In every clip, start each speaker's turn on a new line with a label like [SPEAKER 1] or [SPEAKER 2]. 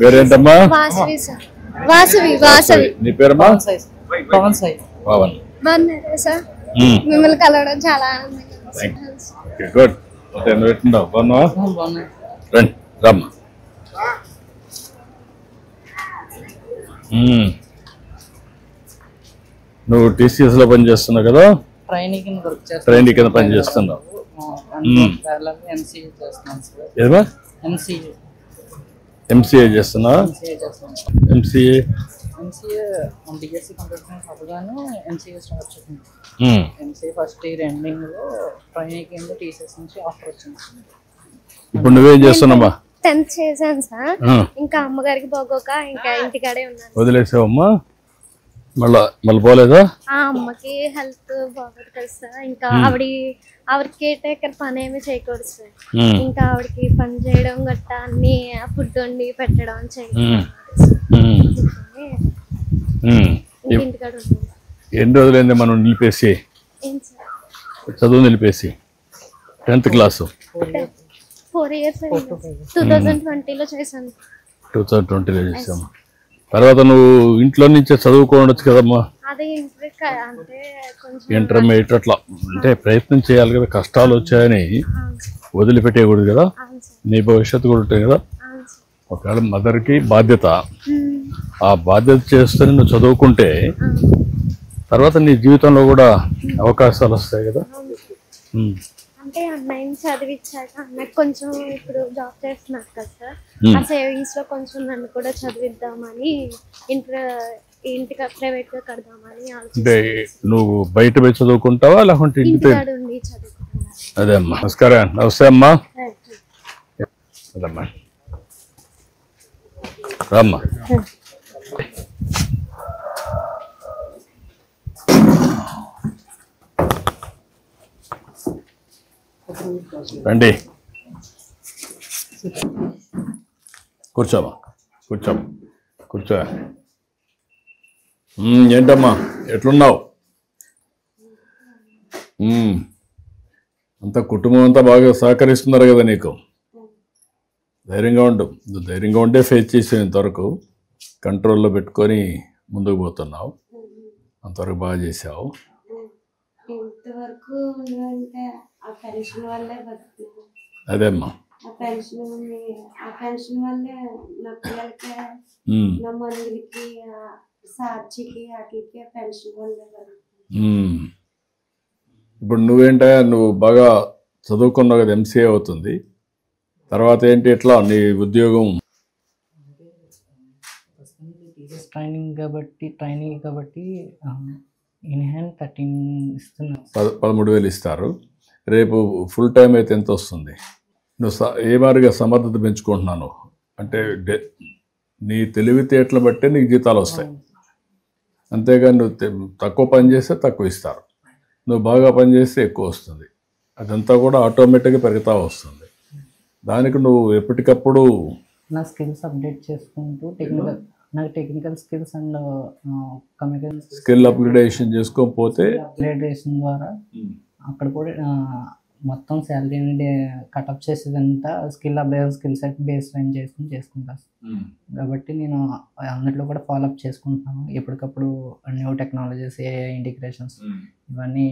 [SPEAKER 1] పేరేంటమ్మా?
[SPEAKER 2] వాసవి సార్. వాసవి వాసవి.
[SPEAKER 1] నీ పేరమ్మా?
[SPEAKER 3] పవన్ సాయి.
[SPEAKER 1] పవన్.
[SPEAKER 2] బాగున్నారా సార్? మిమ్మల్ని కలవడం చాలా ఆనందంగా ఉంది.
[SPEAKER 1] గుడ్. నువ్వు ఎట్లున్నావు? బాగున్నావా? రండి రమ్మా. నువ్వు TCS లో పని చేస్తున్నావు కదా? ట్రైనింగ్ కింద పని చేస్తున్నావు. MCA చేస్తున్నావా? MCA
[SPEAKER 3] BSc కంప్యూటర్ సైన్స్ అవ్వగానే MCA స్టార్ట్ చేసింది. MCA ఫస్ట్ ఇయర్ ఎండింగ్ లో ట్రైనింగ్ కింద TCS నుంచి ఆఫర్ వచ్చింది.
[SPEAKER 1] ఇప్పుడు నువ్వేం చేస్తున్నావా?
[SPEAKER 2] 10th చేశాను సార్. ఇంకా అమ్మగారికి బాగోక ఇంకా ఇంటికాడే ఉన్నాను.
[SPEAKER 1] వదిలేసావమ్మా? మళ్ళీ పోలేదా?
[SPEAKER 2] అమ్మకి హెల్త్ బాగోదు కదా సార్. ఇంకా ఆవిడకి కేర్ టేకర్ పని ఏమి చేయకూడదు సార్. ఇంకా ఆవిడకి పని చేయడం గట్టా అన్ని ఫుడ్ వండి పెట్టడం చేయడం. ఇంటికాడ ఉన్నాను.
[SPEAKER 1] ఎన్ని రోజులైంది మనం నిలిపేసి చదువు నిలిపేసి? 10th క్లాసు
[SPEAKER 2] 4 years అయింది. 2020లో చేశాను.
[SPEAKER 1] 2020లో చేసాము. తర్వాత నువ్వు ఇంట్లో నుంచే చదువుకోవచ్చు కదమ్మా?
[SPEAKER 2] అదే అంటే కొంచెం
[SPEAKER 1] ఇంటర్మీడియట్ అట్లా అంటే ప్రయత్నం చేయాలి కదా. కష్టాలు వచ్చాయని వదిలిపెట్టేయకూడదు కదా. నీ భవిష్యత్తు కూడా ఉంటుంది కదా. ఒకవేళ మదర్కి బాధ్యత, ఆ బాధ్యత చేస్తేనే నువ్వు చదువుకుంటే తర్వాత నీ జీవితంలో కూడా అవకాశాలు వస్తాయి కదా.
[SPEAKER 2] అంటే అన్నయ్యని చదివించాక అన్నయ్య కొంచెం ఇప్పుడు జాబ్ చేస్తున్నారు కదా సార్. ఆ సేవింగ్స్ లో కొంచెం నన్ను కూడా చదివిద్దామని ఇంటికి ప్రైవేట్ గా కడదామని
[SPEAKER 1] అంటే నువ్వు బయట పోయి చదువుకుంటావా లేకుంటే
[SPEAKER 2] ఇంటికాడ ఉండి చదువుకుంటున్నా?
[SPEAKER 1] అదే అమ్మా. నమస్కారం. నమస్తే అమ్మా. అదమ్మా రామ్మా. రండి కూర్చోమ్మా. కూర్చో. ఏంటమ్మా ఎట్లున్నావు? అంతా కుటుంబం అంతా బాగా సహకరిస్తున్నారు కదా నీకు? ధైర్యంగా ఉండు. ధైర్యంగా ఉంటే ఫేస్ చేసావు. ఇంతవరకు కంట్రోల్లో పెట్టుకొని ముందుకు పోతున్నావు. అంతవరకు బాగా చేసావు. అదే అమ్మా.
[SPEAKER 2] ఆ పెన్షన్ వల్లే నా పిల్లలకి నా మందులకి సార్చికి వాటికి పెన్షన్ వల్లే.
[SPEAKER 1] ఇప్పుడు నువ్వు బాగా చదువుకున్నావు కదా, MCA అవుతుంది. తర్వాత ఏంటి ఎట్లా నీ ఉద్యోగం?
[SPEAKER 3] ట్రైనింగ్ కాబట్టి ఇన్ హ్యాండ్ 13 ఇస్తున్నారు.
[SPEAKER 1] 13,000 ఇస్తారు. రేపు ఫుల్ టైం అయితే ఎంత వస్తుంది? నువ్వు ఏ మాదిరిగా సమర్థత పెంచుకుంటున్నాను అంటే నీ తెలివితేటలు బట్టే నీకు జీతాలు వస్తాయి. అంతేగాని నువ్వు తక్కువ పని చేస్తే తక్కువ ఇస్తారు. నువ్వు బాగా పని చేస్తే ఎక్కువ వస్తుంది. అదంతా కూడా ఆటోమేటిక్గా పెరుగుతూ వస్తుంది. దానికి నువ్వు ఎప్పటికప్పుడు
[SPEAKER 3] నా స్కిల్స్ అప్డేట్ చేసుకుంటూ technical skills and communication
[SPEAKER 1] skill upgradation చేసుకోకపోతే
[SPEAKER 3] అప్గ్రేడేషన్ ద్వారా అక్కడ కూడా మొత్తం శాలరీని కటప్ చేసేదంతా స్కిల్ సెట్ బేస్ లైన్ చేసుకుంటాను. కాబట్టి నేను అందులో కూడా ఫాలోఅప్ చేసుకుంటున్నాను. ఎప్పటికప్పుడు న్యూ టెక్నాలజీస్, AI ఇంటిగ్రేషన్స్ ఇవన్నీ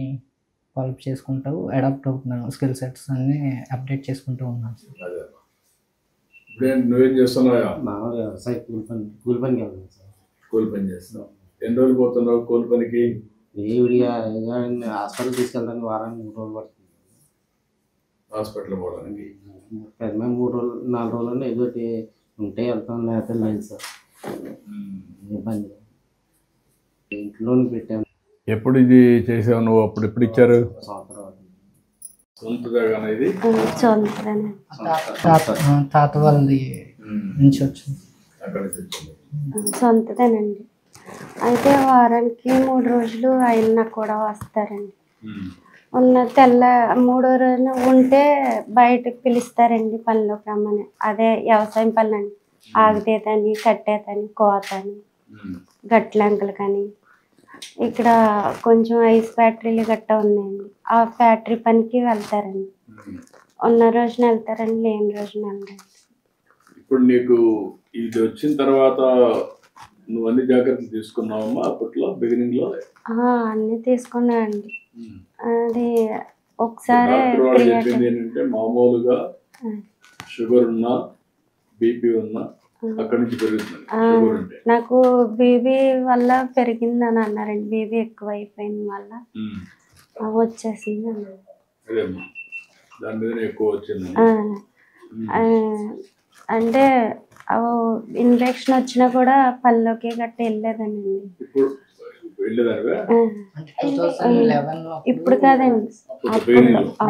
[SPEAKER 3] ఫాలోఅప్ చేసుకుంటూ అడాప్ట్ అవుతున్నాను. స్కిల్ సెట్స్ అన్ని అప్డేట్ చేసుకుంటూ ఉన్నాను.
[SPEAKER 1] నువ్వేం చేస్తున్నావా?
[SPEAKER 4] కూలి పనికి వెళ్తాను సార్.
[SPEAKER 1] కూలి పని చేస్తున్నావు. ఎన్ని రోజులు పోతున్నావు కూలి పనికి?
[SPEAKER 4] హాస్పిటల్ తీసుకెళ్ళడానికి వారానికి 3 రోజులు పడుతుంది.
[SPEAKER 1] హాస్పిటల్ పోవడానికి
[SPEAKER 4] 3 రోజులు 4 రోజులు ఏదో ఉంటే వెళ్తాం, లేకపోతే లేదు సార్. ఇబ్బంది. ఇంట్లోనే పెట్టాను.
[SPEAKER 1] ఎప్పుడు ఇది చేసావు నువ్వు? అప్పుడు ఎప్పుడు ఇచ్చారు?
[SPEAKER 3] తాత వాళ్ళది నుంచి వచ్చింది.
[SPEAKER 2] సొంతదేనండి. అయితే వారానికి 3 రోజులు ఆయన కూడా వస్తారండి. ఉన్న 3వ రోజున ఉంటే బయటకు పిలుస్తారండి పనిలోకి రమ్మని. అదే వ్యవసాయం పనులండి. ఆగితేతని, కట్టేతని, కోతని, గట్లంకలు కానీ. ఇక్కడ కొంచెం ఐస్ ఫ్యాక్టరీలు గట్టా ఉన్నాయండి. ఆ ఫ్యాక్టరీ పనికి వెళ్తారండి. ఉన్న రోజున వెళ్తారండి, లేని రోజున వెళ్ళండి.
[SPEAKER 1] ఇప్పుడు నీకు ఇది వచ్చిన తర్వాత నువ్వు అన్ని జాగ్రత్తలు తీసుకున్నావమ్మా అప్పట్లో బిగినింగ్లో?
[SPEAKER 2] అన్నీ తీసుకున్నానండి. అది ఒకసారి
[SPEAKER 1] డాక్టర్ వాళ్ళు చెప్పింది ఏంటంటే మామూలుగా షుగర్ ఉన్నా బీపీ ఉన్నా అక్కడి నుంచి పెరుగుతుంది షుగర్ ఉంటే.
[SPEAKER 2] నాకు బీపీ వల్ల పెరిగిందని అన్నారండి. బీపీ ఎక్కువ అయిపోయింది వల్ల వచ్చేసింది అన్నారు.
[SPEAKER 1] అదేమ్మా దాని మీద ఎక్కువ వచ్చింది.
[SPEAKER 2] అంటే ఇన్ఫెక్షన్ వచ్చినా కూడా పళ్ళలోకి గట్టి వెళ్ళలేదండి.
[SPEAKER 1] ఇప్పుడు వెళ్ళేదానివా?
[SPEAKER 2] ఇప్పుడు కాదండి,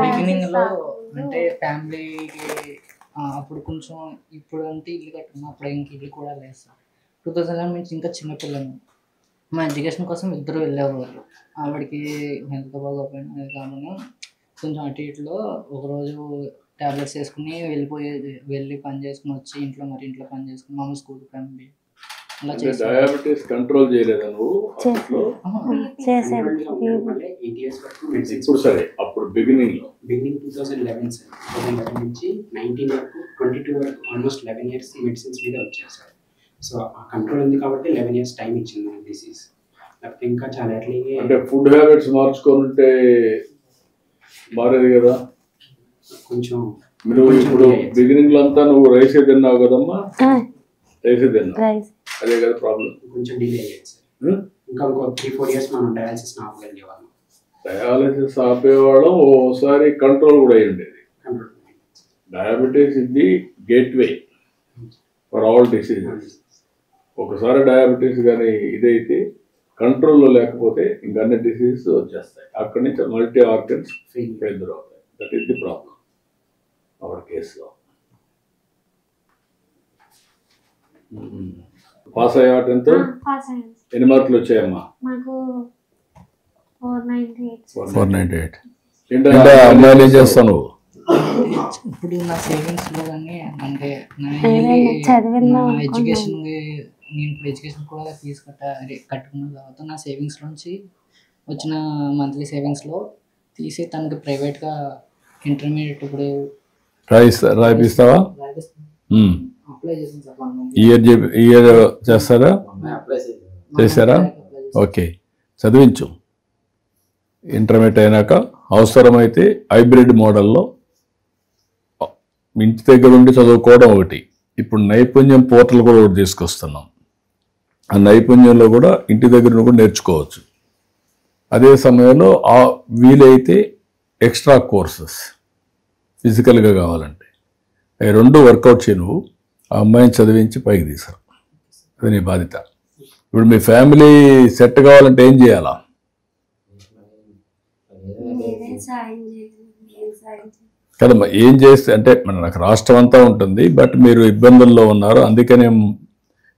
[SPEAKER 3] బిగినింగ్ లో అంటే ఫ్యామిలీకి అప్పుడు కొంచెం, ఇప్పుడు అంటే ఇల్లు కట్టుకున్నా, అప్పుడు ఇంక ఇల్లు కూడా లేదు సార్. 2011 నుంచి ఇంకా చిన్నపిల్లలు. మా ఎడ్యుకేషన్ కోసం ఇద్దరు వెళ్ళేవాళ్ళు. ఆవిడకి హెల్త్ బాగోపోయినా అది కాకుండా కొంచెం అటు ఇటులో ఒకరోజు ట్యాబ్లెట్స్ వేసుకుని వెళ్ళి పని చేసుకుని వచ్చి ఇంట్లో పని చేసుకుని మామూలు స్కూల్కి పంపి అలా చేసి.
[SPEAKER 1] డయాబెటీస్ కంట్రోల్ చేయలేదా నువ్వు? ఇప్పుడు సరే, అప్పుడు బిగినింగ్
[SPEAKER 5] 2011 సార్. 2011 నుంచి 19 వరకు 22 వరకు ఆల్మోస్ట్ 11 ఇయర్స్ ఈ మెడిసిన్స్ మీద వచ్చారు సార్. సో ఆ కంట్రోల్ ఉంది కాబట్టి 11 ఇయర్స్ టైం ఇచ్చింది మన డిసీజ్. లేకపోతే ఇంకా చాలా ఎర్లీగా.
[SPEAKER 1] అంటే ఫుడ్ హ్యాబిట్స్ మార్చుకుంటే మారేది కదా
[SPEAKER 5] కొంచెం.
[SPEAKER 1] నువ్వు ఇప్పుడు బిగినింగ్ లో అంతా నువ్వు రైసే తిన్నావు కదమ్మా? రైసే తిన్నావు, అదే కదా ప్రాబ్లం.
[SPEAKER 5] కొంచెం డిలే అయ్యేది సార్. ఇంకా ఇంకో 3-4 ఇయర్స్ మనం డయాలసిస్ ఆపగలిగేవాళ్ళం.
[SPEAKER 1] డయాలసిస్ ఆపేవాళ్ళం, ఓసారి కంట్రోల్ కూడా అయ్యి ఉండేది. డయాబెటీస్ ఇది గేట్వే ఫర్ ఆల్ డిసీజెస్. ఒకసారి డయాబెటీస్ కానీ ఇదైతే కంట్రోల్లో లేకపోతే ఇంకా అన్ని డిసీజెస్ వచ్చేస్తాయి. అక్కడి నుంచి మల్టీ ఆర్గన్స్ ఫెయిల్యూర్ అవుతాయి. That is the problem hour కేసులో. పాస్ అయ్యా? 10th ఎన్ని మార్కులు వచ్చాయమ్మా? 498. ఏంటంటే అమ్మాయిలు ఏం చేస్తాను?
[SPEAKER 3] ఇప్పుడు నా సేవింగ్స్ లో కానీ అంటే ఎడ్యుకేషన్, నేను ఇప్పుడు ఎడ్యుకేషన్ కూడా ఫీజు కట్టుకున్న తర్వాత నా సేవింగ్స్ నుంచి వచ్చిన మంత్లీ సేవింగ్స్లో తీసి తనకి ప్రైవేట్గా ఇంటర్మీడియట్ ఇప్పుడు
[SPEAKER 1] రాయిస్తావా?
[SPEAKER 3] అప్లై చేసాను సార్.
[SPEAKER 1] ఇయర్ చేస్తారా? చేశారా? ఓకే, చదివించు. ఇంటర్మీడియట్ అయినాక అవసరమైతే హైబ్రిడ్ మోడల్లో ఇంటి దగ్గర ఉండి చదువుకోవడం ఒకటి. ఇప్పుడు నైపుణ్యం పోర్టల్ కూడా ఒకటి తీసుకొస్తున్నాం. ఆ నైపుణ్యంలో కూడా ఇంటి దగ్గర కూడా నేర్చుకోవచ్చు. అదే సమయంలో వీలైతే ఎక్స్ట్రా కోర్సెస్ ఫిజికల్గా కావాలంటే అవి 2 వర్కౌట్ చేయి. నువ్వు ఆ అమ్మాయిని చదివించి పైకి తీసారు, అది నీ బాధ్యత. ఇప్పుడు మీ ఫ్యామిలీ సెట్ కావాలంటే ఏం చేయాలా? కదమ్మా, ఏం చేస్తే అంటే నాకు రాష్ట్రం అంతా ఉంటుంది, బట్ మీరు ఇబ్బందుల్లో ఉన్నారు, అందుకనే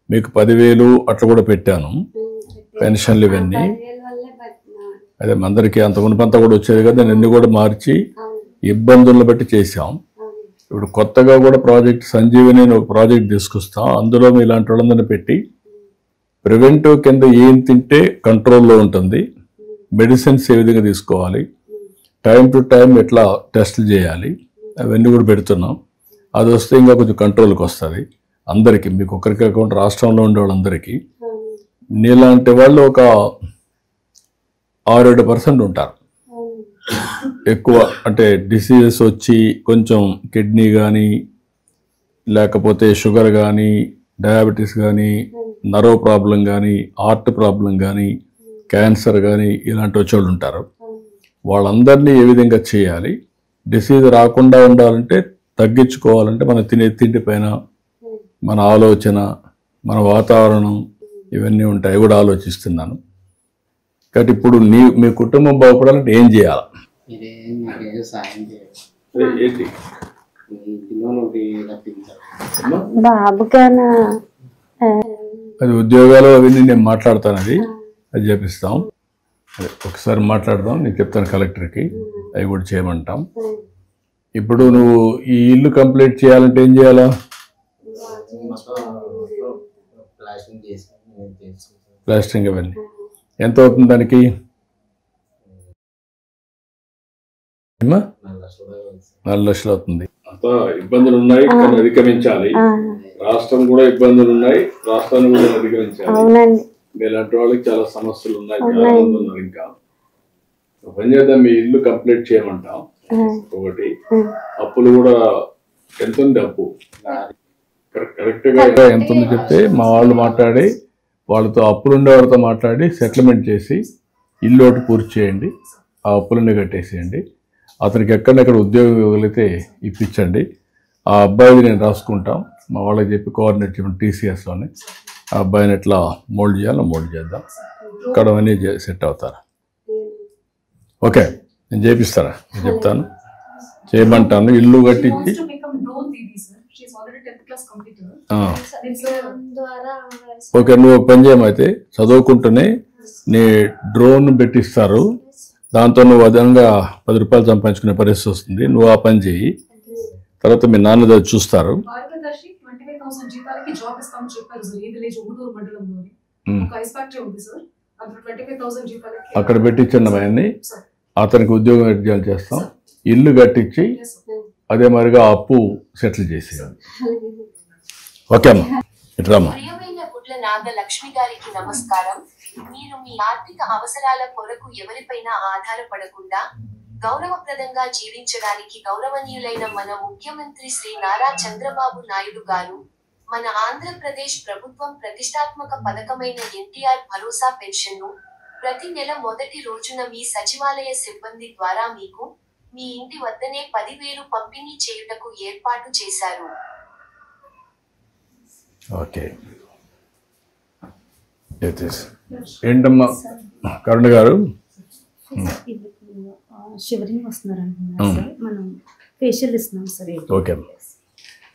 [SPEAKER 1] మీకు 10,000 అట్లా కూడా పెట్టాను, పెన్షన్లు ఇవన్నీ. అదే అందరికీ అంత మునిపంతా కూడా వచ్చేది కదా, నేను అన్ని కూడా మార్చి ఇబ్బందులను బట్టి చేశాం. ఇప్పుడు కొత్తగా కూడా ప్రాజెక్ట్ సంజీవని ఒక ప్రాజెక్ట్ తీసుకొస్తాం. అందులో మీ ఇలాంటి వాళ్ళందరినీ పెట్టి ప్రివెంటివ్ కింద ఏం తింటే కంట్రోల్లో ఉంటుంది, మెడిసిన్స్ ఏ విధంగా తీసుకోవాలి, టైం టు టైం ఎట్లా టెస్టులు చేయాలి, అవన్నీ కూడా పెడుతున్నాం. అది వస్తే ఇంకా కొంచెం కంట్రోల్కి వస్తుంది అందరికీ. మీకు ఒకరికి కాకుండా రాష్ట్రంలో ఉండే వాళ్ళందరికీ. నీలాంటి వాళ్ళు ఒక 6-7% ఉంటారు ఎక్కువ. అంటే డిసీజెస్ వచ్చి కొంచెం కిడ్నీ కానీ, లేకపోతే షుగర్ కానీ, డయాబెటీస్ కానీ, నర్వ్ ప్రాబ్లం కానీ, హార్ట్ ప్రాబ్లం కానీ, క్యాన్సర్ కానీ ఇలాంటి వచ్చేవాళ్ళు ఉంటారు. వాళ్ళందరినీ ఏ విధంగా చేయాలి, డిసీజ్ రాకుండా ఉండాలంటే, తగ్గించుకోవాలంటే మన తినే తిండి పైన, మన ఆలోచన, మన వాతావరణం ఇవన్నీ ఉంటాయి కూడా ఆలోచిస్తున్నాను. కాబట్టి ఇప్పుడు మీ కుటుంబం బాగుపడాలంటే ఏం చేయాలి?
[SPEAKER 2] బాబుగానా
[SPEAKER 1] అది ఉద్యోగాలు అవన్నీ నేను మాట్లాడతాను, అది చేపిస్తాం. అదే ఒకసారి మాట్లాడదాం, నేను చెప్తాను కలెక్టర్కి, అవి కూడా చేయమంటాం. ఇప్పుడు నువ్వు ఈ ఇల్లు కంప్లీట్ చేయాలంటే ఏం చేయాలా? ప్లాస్టరింగ్ అవన్నీ ఎంత అవుతుంది దానికి? 4 లక్షలు అవుతుంది. అంత ఇబ్బందులు ఉన్నాయి, కానీ అధిగమించాలి. రాష్ట్రం కూడా ఇబ్బందులు ఉన్నాయి, రాష్ట్రాన్ని కూడా అధిగమించాలి. ఇలాంటి వాళ్ళకి చాలా సమస్యలు ఉన్నాయి, చాలా మంది ఉన్నారు. ఇంకా పని చేద్దాం, మీ ఇల్లు కంప్లీట్ చేయమంటాం. ఒకటి అప్పులు కూడా ఎంత ఉంది అప్పు కరెక్ట్ గా ఎంత ఉంది చెప్తే మా వాళ్ళు మాట్లాడి వాళ్ళతో అప్పులుండే వాళ్ళతో మాట్లాడి సెటిల్మెంట్ చేసి ఇల్లు ఒకటి పూర్తి చేయండి, ఆ అప్పులన్నీ కట్టేసేయండి. అతనికి ఎక్కడెక్కడ ఉద్యోగం ఇవ్వగలిగితే ఇప్పించండి. ఆ అబ్బాయిని నేను రాసుకుంటాం, మా వాళ్ళకి చెప్పి కోఆర్డినేట్ చేయడం TCSలోనే. ఆ అబ్బాయిని ఎట్లా మోల్డ్ చేయాలో మోల్డ్ చేద్దాం, ఇక్కడ అన్నీ సెట్ అవుతారు. ఓకే, నేను చేపిస్తారా, నేను చెప్తాను, చేయమంటాను. ఇల్లు కట్టించి ఓకే, నువ్వు పని చేయమైతే చదువుకుంటూనే నీ డ్రోన్ పెట్టిస్తారు, దాంతో నువ్వు అదనంగా 10 రూపాయలు సంపాదించుకునే పరిస్థితి వస్తుంది. నువ్వు ఆ పని చేయి, తర్వాత మీ నాన్న చూస్తారు. అక్కడ పెట్టించండి అవన్నీ, అతనికి ఉద్యోగం చేస్తాం, ఇల్లు కట్టించి అదే మరిగా అప్పు సెటిల్ చేసేయాలి. ఓకే అమ్మా, ఇట్రామ్మా.
[SPEAKER 6] ప్రియమైన గుడ్ల నాగలక్ష్మి గారికి నమస్కారం. మీరు మీ ఆర్థిక అవసరాల కొరకు ఎవరిపైన ఆధారపడకుండా గౌరవప్రదంగా జీవించడానికి గౌరవనీయులైన మన ముఖ్యమంత్రి శ్రీ నారా చంద్రబాబు నాయుడు గారు మన ఆంధ్రప్రదేశ్ ప్రభుత్వం ప్రతిష్టాత్మక పథకమైన ఎన్టీఆర్ భరోసా పెన్షన్ను ప్రతి నెల మొదటి రోజున మీ సచివాలయ సిబ్బంది ద్వారా మీకు మీ ఇంటి వద్దనే 10,000 పంపిణీ చేయుటకు ఏర్పాటు చేశారు.
[SPEAKER 1] ఓకే, ఏంటమ్మా కరుణ గారు,
[SPEAKER 7] షివరింగ్ వస్తున్నారు సార్, మనం ఫేషియల్ ఇస్తున్నాం సార్.
[SPEAKER 1] ఓకే,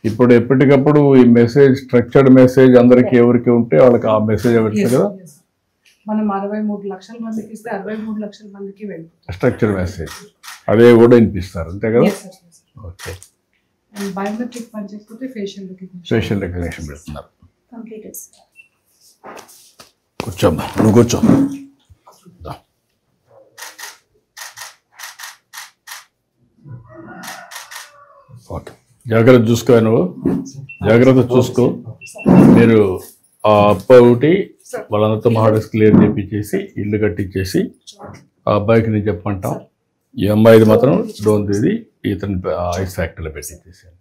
[SPEAKER 1] ఇప్పుడు ఎప్పటికప్పుడు ఈ మెసేజ్ స్ట్రక్చర్డ్ మెసేజ్ అందరికి ఎవరికి ఉంటే వాళ్ళకి ఆ మెసేజ్ పెడతారు కదా.
[SPEAKER 8] మనం 63 లక్షల మందికి ఇస్తే 63 లక్షల మందికి వెళ్ళిపోతుంది
[SPEAKER 1] స్ట్రక్చర్డ్ మెసేజ్, అదే కూడా వినిపిస్తారు అంతే కదా. ఓకే,
[SPEAKER 8] బయోమెట్రిక్ పని చేయకపోతే ఫేషియల్
[SPEAKER 1] రికగ్నిషన్ పెడుతున్నారు.
[SPEAKER 7] Completed sir.
[SPEAKER 1] కూర్చోమ్మా, నువ్వు కూర్చో. ఓకే, జాగ్రత్త చూసుకో, నువ్వు జాగ్రత్త చూసుకో. మీరు ఆ అబ్బాయి ఒకటి వాళ్ళందరితో మహాడస్ క్లియర్ చేపించేసి ఇల్లు కట్టించేసి ఆ అబ్బాయికి నేను చెప్పమంటాం. ఈ అమ్మాయిది మాత్రం డోన్ తీది ఇతని ఐస్ ఫ్యాక్టరీలో పెట్టించేసాను.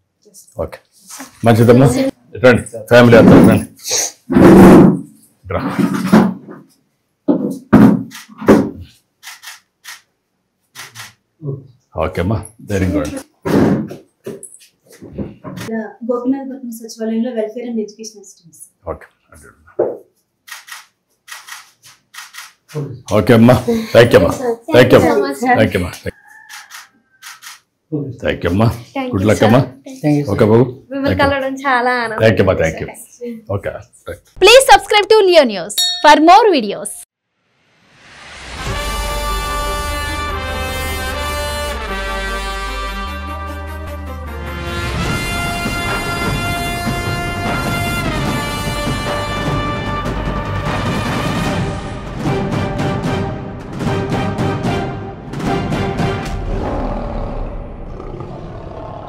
[SPEAKER 1] ఓకే, మంచిదమ్మా, రండి ఫ్యామిలీ అంతా రండి. ఓకే అమ్మా, వెరీ గుడ్.
[SPEAKER 7] గోపినాథపట్నం సచివాలయంలో welfare and education assistants.
[SPEAKER 1] Okay okay అమ్మా, థ్యాంక్ యూ అమ్మా, థ్యాంక్ యూ అమ్మా, థ్యాంక్ యూ అమ్మా, థ్యాంక్ యూ అమ్మా, గుడ్ లక్ అమ్మా. ఓకే బాబు, థ్యాంక్ యూ అమ్మా, thank you. Okay,
[SPEAKER 9] please subscribe to Leo news for more videos.